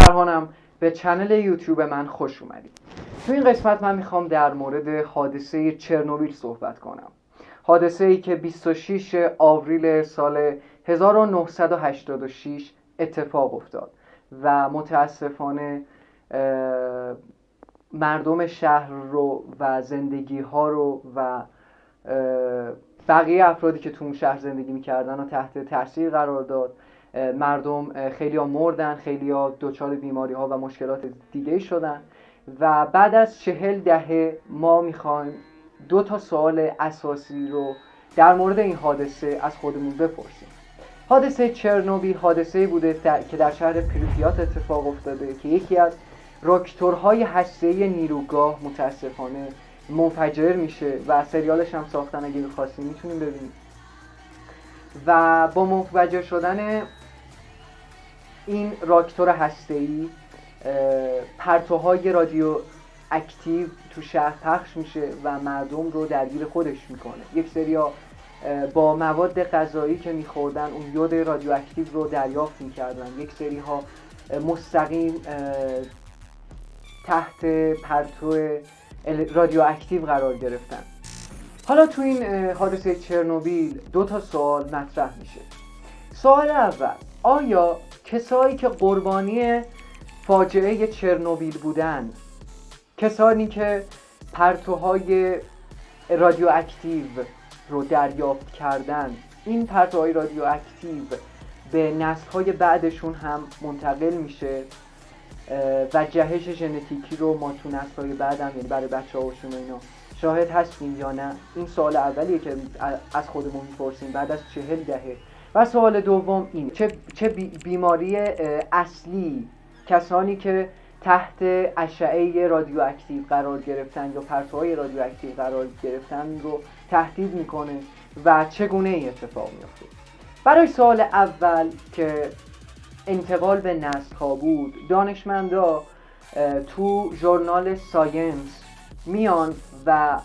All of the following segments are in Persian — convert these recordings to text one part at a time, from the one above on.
فرهانم، به چنل یوتیوب من خوش اومدید. تو این قسمت من میخوام در مورد حادثه چرنوبیل صحبت کنم. حادثه‌ای که 26 آوریل سال 1986 اتفاق افتاد و متاسفانه مردم شهر رو و زندگی ها رو و بقیه افرادی که تو اون شهر زندگی میکردن رو تحت تاثیر قرار داد. مردم خیلی ها مردن، خیلی ها دچار بیماری ها و مشکلات دیگه شدن و بعد از 40 دهه ما میخوایم 2 سوال اساسی رو در مورد این حادثه از خودمون بپرسیم. حادثه چرنوبیل حادثه‌ای بوده که در شهر پریپیات اتفاق افتاده که یکی از راکتورهای هسته‌ای نیروگاه متاسفانه منفجر میشه و سریالش هم ساختن، اگه بخواستیم میتونیم ببینیم. و با منفجر شدن این راکتور هسته‌ای پرتوهای رادیو اکتیو تو شهر پخش میشه و مردم رو درگیر خودش میکنه. یک سریا با مواد غذایی که میخوردن اون یود رادیواکتیو رو دریافت میکردن، یک سری ها مستقیم تحت پرتو رادیواکتیو قرار گرفتن. حالا تو این حادثه چرنوبیل 2 سوال مطرح میشه. سوال اول، آیا کسایی که قربانی فاجعه چرنوبیل بودن، کسانی که پرتوهای رادیواکتیو رو دریافت کردن، این پرتوهای رادیواکتیو به نسل‌های بعدشون هم منتقل میشه و جهش ژنتیکی رو ما تو نسل‌های بعد هم، یعنی برای بچه‌هاشون و اینا، شاهد هستیم یا نه؟ این سوال اولیه که از خودمون میپرسیم بعد از 40 دهه. و سوال دوم این، چه بیماری اصلی کسانی که تحت اشعه رادیواکتیو قرار گرفتن یا پرتوهای رادیواکتیو قرار گرفتن رو تهدید میکنه و چگونه این اتفاق میفته؟ برای سوال اول که انتقال به نسل ها بود، دانشمندا تو ژورنال ساینس میان و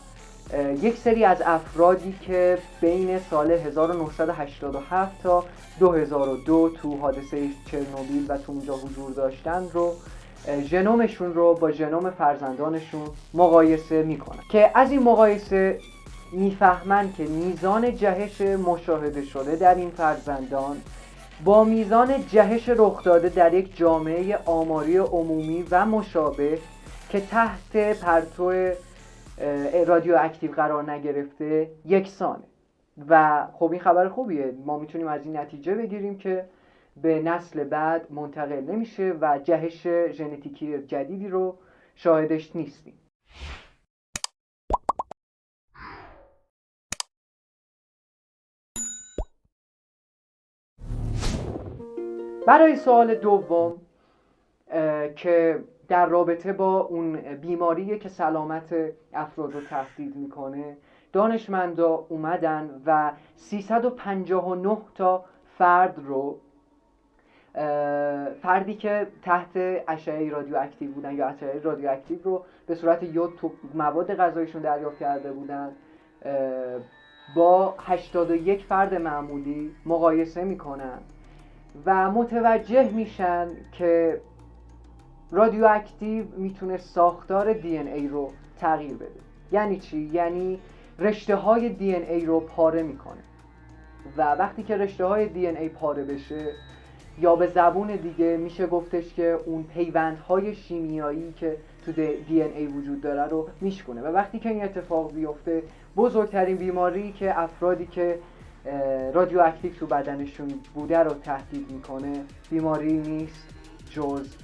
یک سری از افرادی که بین سال 1987 تا 2002 تو حادثه چرنوبیل و تو اونجا حضور داشتن رو، ژنومشون رو با ژنوم فرزندانشون مقایسه میکنن که از این مقایسه میفهمن که میزان جهش مشاهده شده در این فرزندان با میزان جهش رخ داده در یک جامعه آماری عمومی و مشابه که تحت پرتو رادیواکتیو قرار نگرفته یکسانه. و خب این خبر خوبیه، ما میتونیم از این نتیجه بگیریم که به نسل بعد منتقل نمیشه و جهش ژنتیکی جدیدی رو شاهدش نیستیم. برای سوال دوم که در رابطه با اون بیماریه که سلامت افراد رو تهدید میکنه، دانشمندا اومدن و 359 تا فرد رو، فردی که تحت اشعه رادیواکتیو بودن یا اشعه رادیواکتیو رو به صورت یود تو مواد غذایشون دریافت کرده بودن، با 81 فرد معمولی مقایسه میکنن و متوجه میشن که رادیواکتیو میتونه ساختار دی ان ای رو تغییر بده. یعنی چی؟ یعنی رشته های دی ان ای رو پاره میکنه و وقتی که رشته های دی ان ای پاره بشه، یا به زبون دیگه میشه گفتش که اون پیوندهای شیمیایی که تو دی ان ای وجود داره رو میشکنه و وقتی که این اتفاق بیفته، بزرگترین بیماری که افرادی که رادیواکتیو تو بدنشون بوده رو تهدید میکنه بیماری نیست جز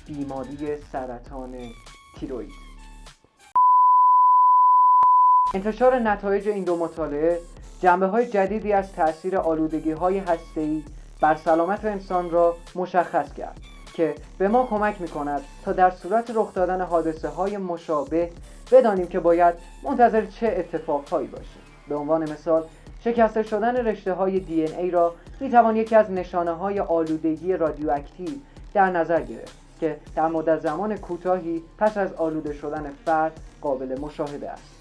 بیماری سرطان تیروئید. انتشار نتایج این 2 مطالعه جنبه‌های جدیدی از تأثیر آلودگی‌های هسته‌ای بر سلامت انسان را مشخص کرد که به ما کمک می‌کند تا در صورت رخ دادن حادثه‌های مشابه بدانیم که باید منتظر چه اتفاقهایی باشیم. به عنوان مثال، شکسته شدن رشته‌های دی ان ای را می‌توان یکی از نشانه‌های آلودگی رادیواکتیو در نظر گرفت که در مدت زمان کوتاهی پس از آلوده شدن فرد قابل مشاهده است.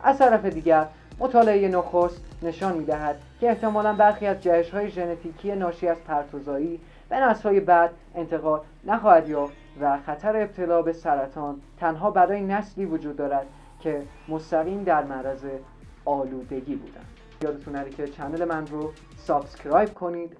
از طرف دیگر، مطالعه نخست نشان می‌دهد که احتمالاً برخی از جهش‌های ژنتیکی ناشی از پرتوزایی به نسل‌های بعد انتقال نخواهد یافت و خطر ابتلا به سرطان تنها برای نسلی وجود دارد که مستقیم در معرض آلودگی بودند. یادتون نره که چنل من رو سابسکرایب کنید